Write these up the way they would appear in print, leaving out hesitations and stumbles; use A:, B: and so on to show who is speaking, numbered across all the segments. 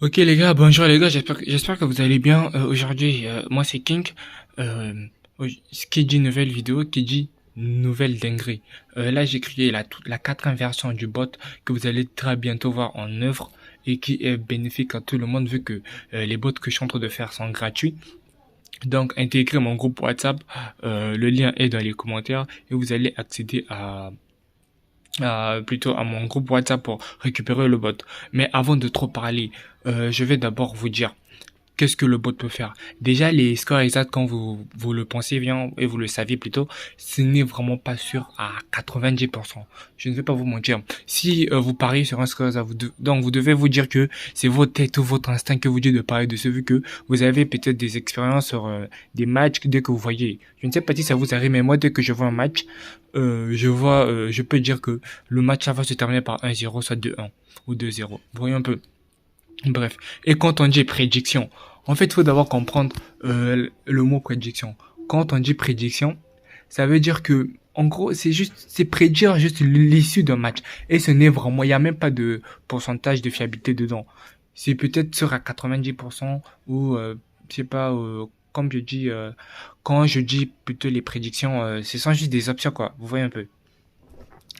A: Ok les gars, bonjour les gars, j'espère que vous allez bien. Aujourd'hui, moi c'est King. Euh, Ce qui dit nouvelle vidéo, qui dit nouvelle dinguerie. Là j'ai créé la quatrième version du bot que vous allez très bientôt voir en œuvre et qui est bénéfique à tout le monde vu que les bots que je suis en train de faire sont gratuits. Donc intégrez mon groupe WhatsApp, le lien est dans les commentaires et vous allez accéder plutôt à mon groupe WhatsApp pour récupérer le bot. Mais avant de trop parler, je vais d'abord vous dire qu'est-ce que le bot peut faire. Déjà, les scores exacts, quand vous le pensez bien et vous le savez plutôt, ce n'est vraiment pas sûr à 90%. Je ne vais pas vous mentir. Si vous pariez sur un score exact, donc vous devez vous dire que c'est votre tête ou votre instinct que vous dit de parier dessus, vu que vous avez peut-être des expériences sur des matchs dès que vous voyez. Je ne sais pas si ça vous arrive, mais moi, dès que je vois un match, je peux dire que le match ça va se terminer par 1-0, soit 2-1 ou 2-0. Vous voyez un peu. Bref. Et quand on dit prédiction, en fait, il faut d'abord comprendre le mot prédiction. Quand on dit prédiction, ça veut dire que, en gros, c'est prédire juste l'issue d'un match. Et ce n'est vraiment, il n'y a même pas de pourcentage de fiabilité dedans. C'est peut-être sûr à 90% ou, je sais pas, comme je dis, quand je dis plutôt les prédictions, ce sont juste des options, quoi. Vous voyez un peu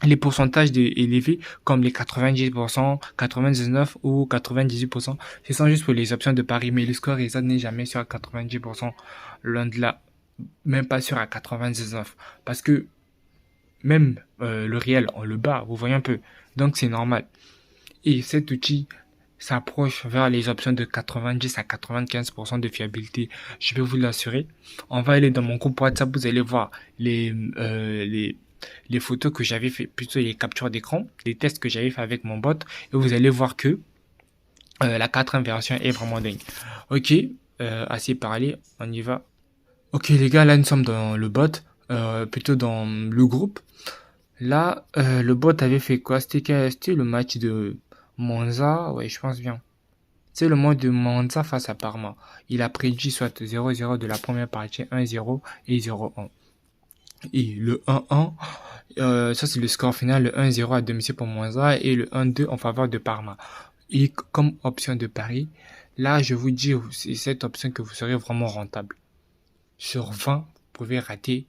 A: les pourcentages élevés comme les 90%, 99% ou 98%, ce sont juste pour les options de Paris, mais le score exact n'est jamais sur à 90%, loin de là, même pas sur à 99%, parce que même le réel, on le bat, vous voyez un peu, donc c'est normal. Et cet outil s'approche vers les options de 90 à 95% de fiabilité, je peux vous l'assurer. On va aller dans mon groupe WhatsApp, vous allez voir les photos que j'avais fait, plutôt les captures d'écran, les tests que j'avais fait avec mon bot, et vous allez voir que la quatrième version est vraiment dingue. Ok, assez parlé, on y va. Ok les gars, là nous sommes dans le bot, plutôt dans le groupe. Là, le bot avait fait quoi? C'était le match de Monza, ouais, je pense bien. C'est le match de Monza face à Parma. Il a prédit soit 0-0 de la première partie, 1-0 et 0-1. Et le 1-1, ça c'est le score final, le 1-0 à domicile pour Monza et le 1-2 en faveur de Parma. Et comme option de pari, là je vous dis, c'est cette option que vous serez vraiment rentable. Sur 20, vous pouvez rater,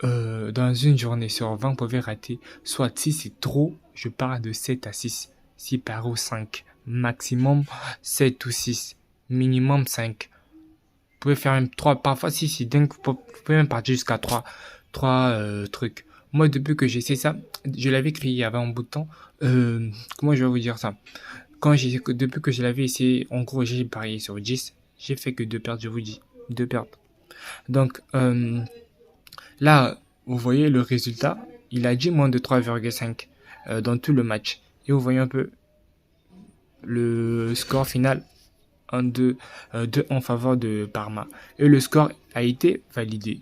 A: dans une journée sur 20, vous pouvez rater, soit si c'est trop, je parle de 7 à 6, 6 paris ou 5, maximum 7 ou 6, minimum 5. Vous pouvez faire même 3, parfois si c'est dingue, vous pouvez même partir jusqu'à 3 trucs. Moi, depuis que j'ai essayé ça, je l'avais créé il y avait un bout de temps. Comment je vais vous dire ça? Depuis que je l'avais essayé, en gros, j'ai parié sur 10. J'ai fait que 2 pertes, je vous dis. 2 pertes. Donc, là, vous voyez le résultat. Il a dit moins de 3,5 dans tout le match. Et vous voyez un peu le score final. 1-2, 2 en faveur de Parma. Et le score a été validé.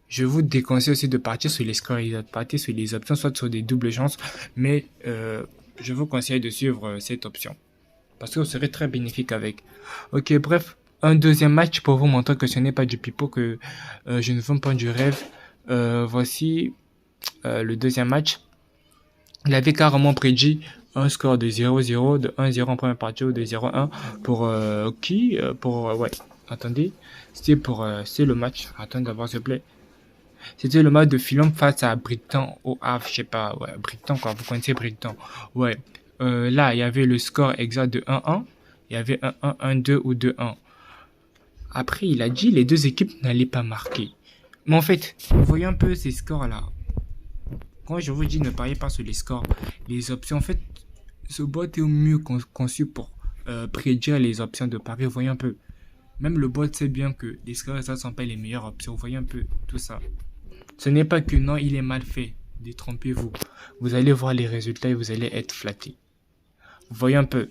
A: Je vous déconseille aussi de partir sur les scores et de partir sur les options, soit sur des doubles chances, mais je vous conseille de suivre cette option parce que vous serez très bénéfique avec. Ok, bref, un deuxième match pour vous montrer que ce n'est pas du pipeau, que je ne vends pas du rêve. Voici le deuxième match. Il avait carrément prédit un score de 0-0, de 1-0 en première partie ou de 0-1 pour ouais, attendez, c'est le match. Attendez d'abord s'il vous plaît. C'était le match de Fulham face à Brighton au Havre, je sais pas, ouais, Brighton quoi, vous connaissez Brighton. Ouais. Là, il y avait le score exact de 1-1, il y avait 1-1, 1-2 ou 2-1. Après, il a dit les deux équipes n'allaient pas marquer. Mais en fait, vous voyez un peu ces scores là. Quand je vous dis ne pariez pas sur les scores, les options, en fait, ce bot est au mieux conçu pour prédire les options de pari. Vous voyez un peu. Même le bot sait bien que les scores, ça ne sont pas les meilleures options. Vous voyez un peu tout ça. Ce n'est pas que non, il est mal fait. Détrompez-vous. Vous allez voir les résultats et vous allez être flatté. Vous voyez un peu.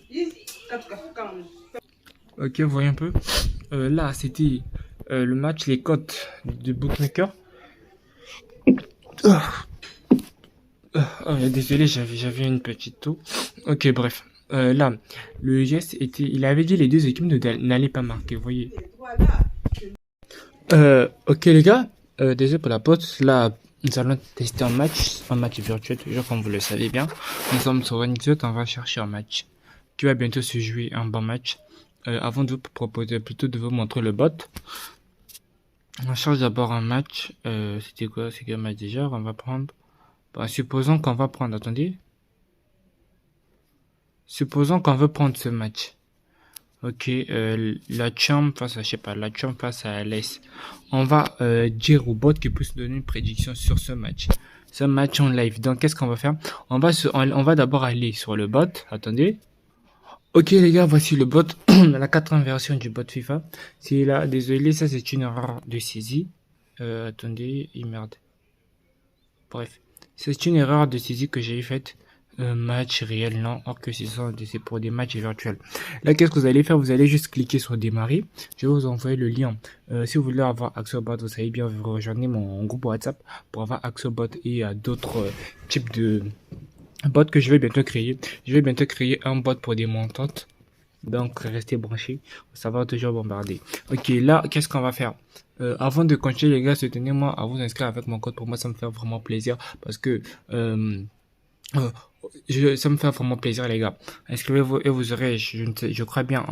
A: Ok, vous voyez un peu. Là, c'était le match, les cotes du bookmaker. Désolé, j'avais une petite toux. Ok, bref. Là, le geste était, il avait dit les deux équipes n'allaient pas marquer. Vous voyez. Ok les gars, désolé pour la pause. Là, nous allons tester un match virtuel, toujours comme vous le savez bien. Nous sommes sur One on va chercher un match. qui va bientôt se jouer un bon match. Avant de vous proposer plutôt de vous montrer le bot, on cherche d'abord un match. C'était quoi? C'est quel match déjà? On va prendre. Bon, supposons qu'on va prendre. Attendez. Supposons qu'on veut prendre ce match. Ok, la champ face à, je sais pas, la champ face à l'Est. On va dire au bot qu'il puisse donner une prédiction sur ce match. Ce match en live. Donc, qu'est-ce qu'on va faire? On va d'abord aller sur le bot. Attendez. Ok les gars, voici le bot, la 4e version du bot FIFA. C'est là, désolé, ça c'est une erreur de saisie. Attendez, merde. Bref, c'est une erreur de saisie que j'ai faite. Match réel, non, or que c'est pour des matchs virtuels. Là, qu'est-ce que vous allez faire? Vous allez juste cliquer sur démarrer. Je vais vous envoyer le lien. Si vous voulez avoir accès au bot, vous savez bien, vous rejoignez mon groupe WhatsApp pour avoir accès au bot et à d'autres types de bot que je vais bientôt créer. Je vais bientôt créer un bot pour des montantes. Donc, restez branchés. Ça va toujours bombarder. Ok, là, qu'est-ce qu'on va faire? Avant de continuer, les gars, soutenez-moi à vous inscrire avec mon code. Pour moi, ça me fait vraiment plaisir. Parce que ça me fait vraiment plaisir, les gars. Inscrivez-vous et vous aurez, je crois bien,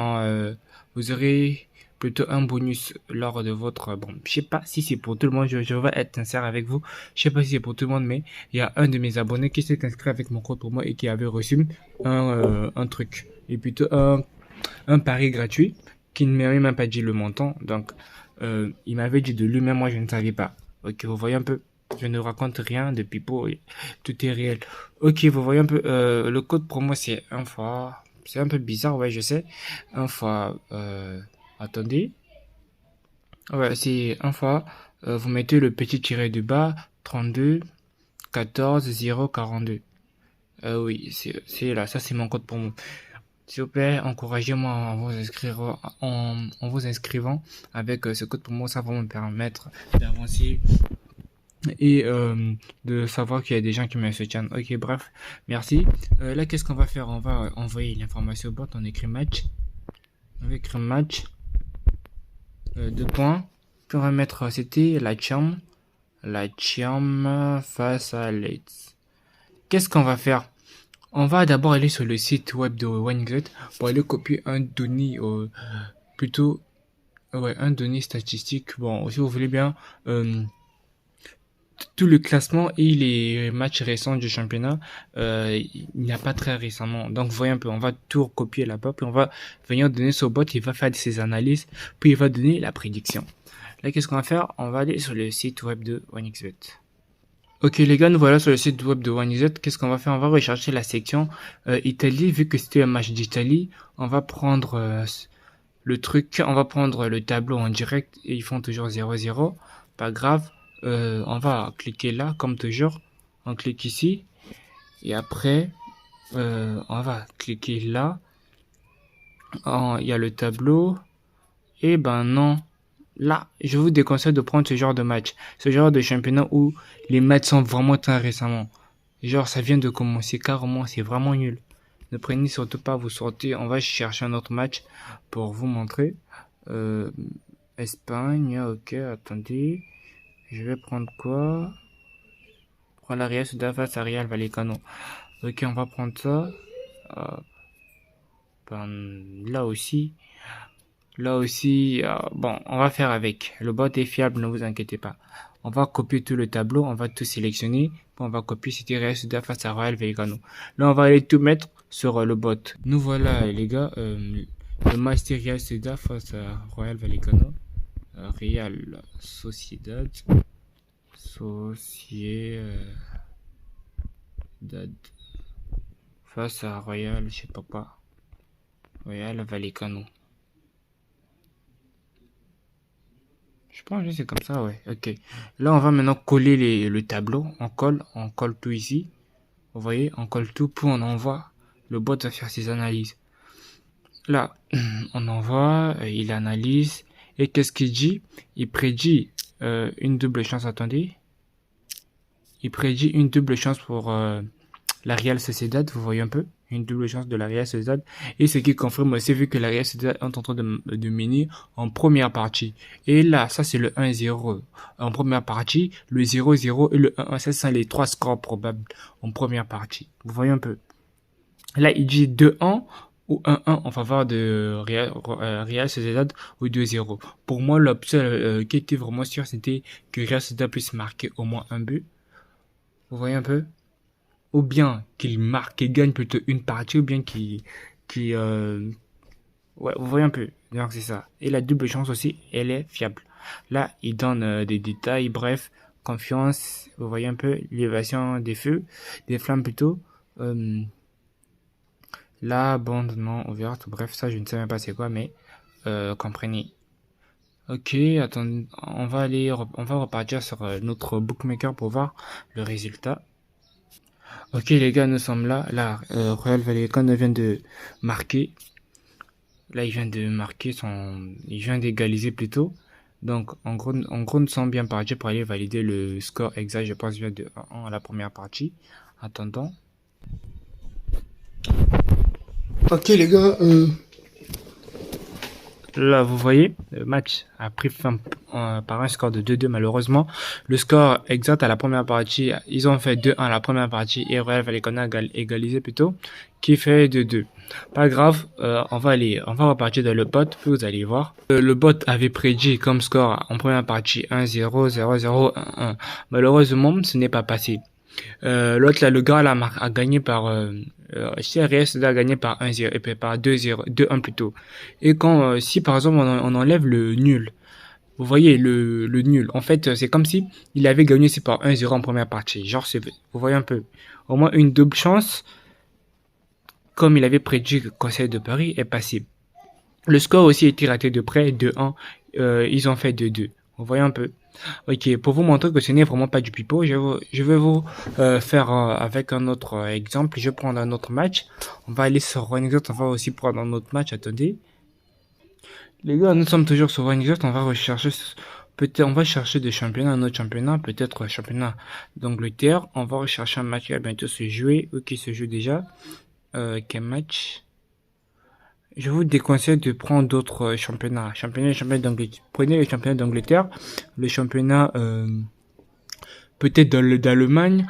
A: vous aurez plutôt un bonus lors de votre... Bon, je sais pas si c'est pour tout le monde, je vais être sincère avec vous. Je sais pas si c'est pour tout le monde, mais il y a un de mes abonnés qui s'est inscrit avec mon code pour moi et qui avait reçu un truc. Et plutôt un pari gratuit qui ne m'avait même pas dit le montant. Donc, il m'avait dit de lui-même, moi je ne savais pas. Ok, vous voyez un peu, je ne raconte rien de pipeau, tout est réel. Ok, vous voyez un peu, le code pour moi c'est 1 fois, c'est un peu bizarre, ouais, je sais. 1 fois, attendez. Ouais, c'est 1 fois, vous mettez le petit tiret du bas, 32, 14, 0, 42. Oui, c'est là, ça c'est mon code pour moi. S'il vous plaît, encouragez-moi en vous inscrivant avec ce code pour moi, ça va me permettre d'avancer et de savoir qu'il y a des gens qui me soutiennent. Ok, bref, merci. Là, qu'est-ce qu'on va faire? On va envoyer l'information au bot, on écrit match. On va écrire match. 2 points. Puis on va mettre, c'était la chambre face à Let's. Qu'est-ce qu'on va faire? On va d'abord aller sur le site web de OneXBet pour aller copier un donné, plutôt, ouais, un donné statistique. Bon, si vous voulez bien, tout le classement et les matchs récents du championnat, il n'y a pas très récemment. Donc, voyez un peu, on va tout recopier là-bas, puis on va venir donner sur bot, il va faire ses analyses, puis il va donner la prédiction. Là, qu'est-ce qu'on va faire? On va aller sur le site web de OneXBet. Ok les gars, nous voilà sur le site web de OneXBet. Qu'est-ce qu'on va faire? On va rechercher la section Italie. Vu que c'était un match d'Italie, on va prendre le truc, on va prendre le tableau en direct et ils font toujours 0-0. Pas grave. On va cliquer là comme toujours. On clique ici et après on va cliquer là. Il y a le tableau. Et ben non. Là, je vous déconseille de prendre ce genre de match. Ce genre de championnat où les matchs sont vraiment très récemment. Genre, ça vient de commencer carrément, c'est vraiment nul. Ne prenez surtout pas, vous sortez. On va chercher un autre match pour vous montrer. Espagne, ok, attendez. Je vais prendre quoi? Prendre la Real Sociedad face à Real Vallecano. Ok, on va prendre ça. Là aussi. Là aussi, bon, on va faire avec. Le bot est fiable, ne vous inquiétez pas. On va copier tout le tableau, on va tout sélectionner. Puis on va copier c'était Real Sociedad face à Real Vallecano. Là, on va aller tout mettre sur le bot. Nous voilà, les gars. Le match c'était Real Sociedad face à Real Vallecano. Real Sociedad. Face à Real, je sais pas quoi. Real Vallecano. Je pense que c'est comme ça, ouais. Ok. Là, on va maintenant coller le tableau. On colle tout ici. Vous voyez, on colle tout, puis on envoie. Le bot va faire ses analyses. Là, on envoie, il analyse. Et qu'est-ce qu'il dit? Il prédit une double chance. Attendez. Il prédit une double chance pour la Real Sociedad. Vous voyez un peu? Une double chance de la Real Sociedad. Et ce qui confirme aussi, vu que la Real Sociedad est en train de mener en première partie. Et là, ça c'est le 1-0 en première partie. Le 0-0 et le 1-1, ça sont les 3 scores probables en première partie. Vous voyez un peu. Là, il dit 2-1 ou 1-1 en faveur de Real Sociedad ou 2-0. Pour moi, l'option qui était vraiment sûre, c'était que Real Sociedad puisse marquer au moins un but. Vous voyez un peu? Ou bien qu'il marque, qu'il gagne plutôt une partie, ou bien qu'il ouais, vous voyez un peu. Donc c'est ça. Et la double chance aussi, elle est fiable. Là, il donne des détails, bref, confiance. Vous voyez un peu l'élévation des feux, des flammes plutôt. Euh, la bande non ouverte. Bref, ça, je ne sais même pas c'est quoi, mais comprenez. Ok, attends, on va repartir sur notre bookmaker pour voir le résultat. Ok, les gars, nous sommes là. Là, Royal Vallecano vient de marquer. Là, il vient d'égaliser plutôt. Donc, en gros, nous sommes bien partis pour aller valider le score exact. Je pense bien de 1 à la première partie. Attendons. Ok, les gars, là, vous voyez, le match a pris fin par un score de 2-2 malheureusement. Le score exact à la première partie, ils ont fait 2-1 à la première partie et Real Vallecano a égalisé plutôt, qui fait 2-2. Pas grave, on va repartir dans le bot, puis vous allez voir. Le bot avait prédit comme score en première partie 1-0, 0-0, 1-1. Malheureusement, ce n'est pas passé. L'autre là, le gars là a gagné par CRS a gagné par 1-0 et puis par 2-0, 2-1 plutôt. Et quand si par exemple on enlève le nul, vous voyez le nul. En fait, c'est comme si il avait gagné c'est par 1-0 en première partie. Genre vous voyez un peu. Au moins une double chance comme il avait prédit que le Conseil de Paris est passé. Le score aussi a été raté de près, 2-1. Ils ont fait 2-2. Vous voyez un peu. Ok, pour vous montrer que ce n'est vraiment pas du pipeau, je vais vous faire avec un autre exemple. Je vais prendre un autre match. On va aller sur OneXert, on va aussi prendre un autre match. Attendez. Les gars, nous sommes toujours sur OneXert, on va rechercher, peut-être, on va chercher des championnats, un autre championnat, peut-être championnat d'Angleterre. On va rechercher un match qui va bientôt se jouer, ou qui se joue déjà. Quel match? Je vous déconseille de prendre d'autres championnats. Championnat d'Angleterre. Prenez le championnat d'Angleterre, le championnat peut-être d'Allemagne,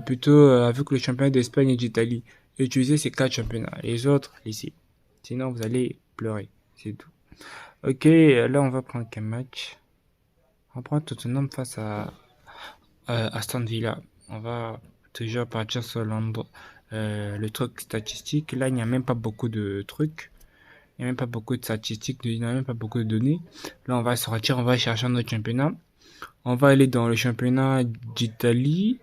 A: plutôt avec le championnat d'Espagne et d'Italie. Utilisez ces quatre championnats. Les autres, laissez. Sinon, vous allez pleurer. C'est tout. Ok, là, on va prendre quel match? On prend Tottenham face à Aston Villa. On va toujours partir sur le truc statistique. Là, il n'y a même pas beaucoup de trucs. Il n'y a même pas beaucoup de statistiques, il n'y a même pas beaucoup de données. Là, on va sortir, on va chercher un autre championnat. On va aller dans le championnat d'Italie.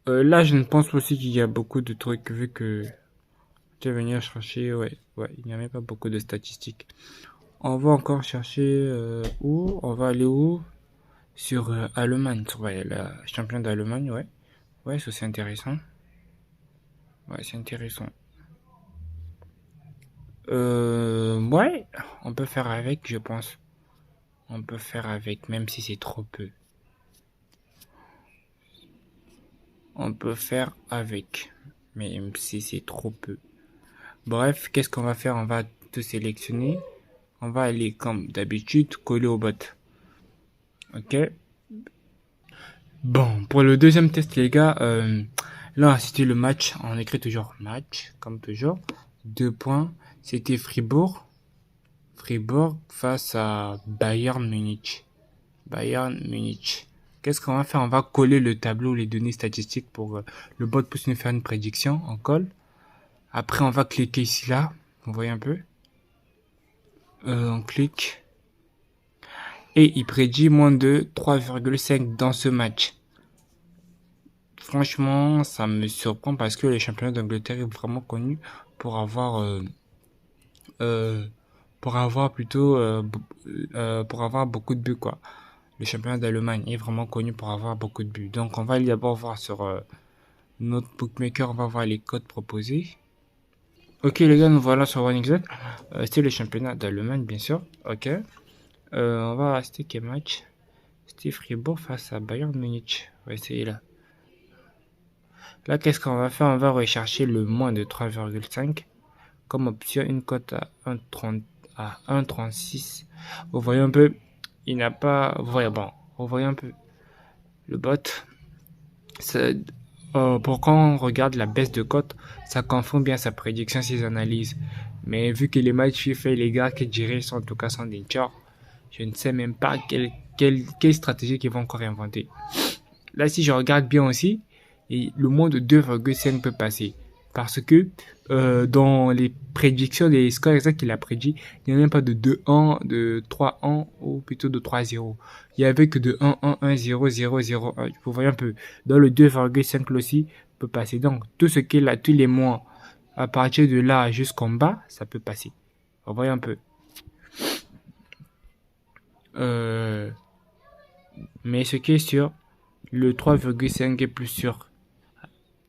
A: Là, je ne pense pas aussi qu'il y a beaucoup de trucs, vu que je vais venir chercher, ouais, il n'y a même pas beaucoup de statistiques. On va encore chercher où? On va aller où? Sur Allemagne, ouais, la champion d'Allemagne, ouais. Ouais, ça c'est intéressant. Ouais, c'est intéressant. Ouais, on peut faire avec, je pense. On peut faire avec, même si c'est trop peu. On peut faire avec, même si c'est trop peu. Bref, qu'est-ce qu'on va faire? On va tout sélectionner. On va aller, comme d'habitude, coller au bot. Ok. Bon, pour le deuxième test, les gars, là, c'était le match. On écrit toujours match, comme toujours. 2 points. C'était Fribourg. Fribourg face à Bayern Munich. Bayern Munich. Qu'est-ce qu'on va faire? On va coller le tableau, les données statistiques pour le bot puisse nous faire une prédiction. On colle. Après, on va cliquer ici, là. Vous voyez un peu? On clique. Et il prédit moins de 3,5 dans ce match. Franchement, ça me surprend parce que le championnat d'Angleterre est vraiment connu pour avoir plutôt pour avoir beaucoup de buts quoi. Le championnat d'Allemagne est vraiment connu pour avoir beaucoup de buts. Donc on va d'abord voir sur notre bookmaker, on va voir les codes proposés. Ok les gars, nous voilà sur OneXBet. C'était le championnat d'Allemagne bien sûr. Ok. On va rester quel match? C'était Fribourg face à Bayern Munich. On va essayer là. Là, qu'est-ce qu'on va faire? On va rechercher le moins de 3,5 comme option, une cote à 1,30 à 1,36. Vous voyez un peu, il n'a pas, vous voyez, bon, vous voyez un peu le bot. pour quand on regarde la baisse de cote, ça confirme bien sa prédiction, ses analyses. Mais vu que les matchs FIFA et les gars qui dirigent sont en tout cas sans des tiers, je ne sais même pas quelle stratégie qu'ils vont encore inventer. Là, si je regarde bien aussi, le moins de 2,5 peut passer. Parce que dans les prédictions des scores exacts qu'il a prédit, il n'y a même pas de 2-1, de 3-1 ou plutôt de 3-0. Il n'y avait que de 1-1, 1-0, 0-0, 1. Vous voyez un peu. Dans le 2,5 aussi peut passer. Donc, tout ce qui est là, tous les mois, à partir de là jusqu'en bas, ça peut passer. Vous voyez un peu. Mais ce qui est sûr, le 3,5 est plus sûr.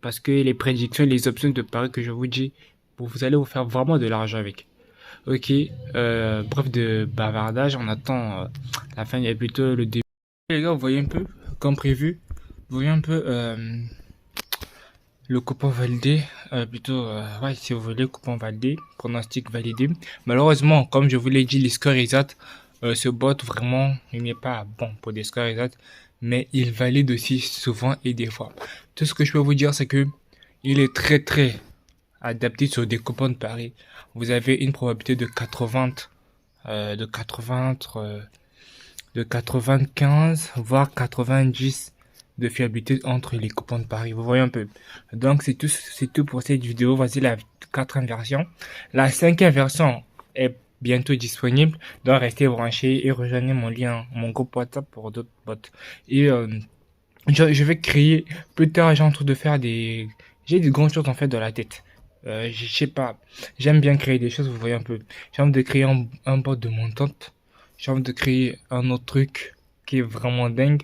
A: Parce que les prédictions, les options de paris que je vous dis, vous allez vous faire vraiment de l'argent avec. Ok, bref de bavardage, on attend la fin, il y a plutôt le début. Les gars, vous voyez un peu, comme prévu, vous voyez un peu le coupon validé, ouais, si vous voulez, coupon validé, pronostic validé. Malheureusement, comme je vous l'ai dit, les scores exacts, ce bot vraiment, il n'est pas bon pour des scores exacts, mais il valide aussi souvent et des fois. Tout ce que je peux vous dire, c'est que il est très adapté sur des coupons de paris. Vous avez une probabilité de 95, voire 90 de fiabilité entre les coupons de paris. Vous voyez un peu. Donc, c'est tout pour cette vidéo. Voici la quatrième version. La cinquième version est bientôt disponible. Donc, restez branchés et rejoignez mon lien, mon groupe WhatsApp pour d'autres bots. Et, je vais créer, plus tard, j'ai en train de faire j'ai des grandes choses en fait dans la tête. Je sais pas, j'aime bien créer des choses, vous voyez un peu. J'ai envie de créer un bot de montante. J'ai envie de créer un autre truc qui est vraiment dingue,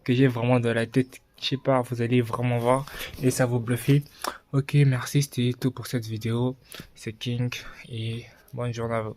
A: que j'ai vraiment dans la tête. Je sais pas, vous allez vraiment voir et ça vous bluffer. Ok, merci, c'était tout pour cette vidéo. C'est King et bonne journée à vous.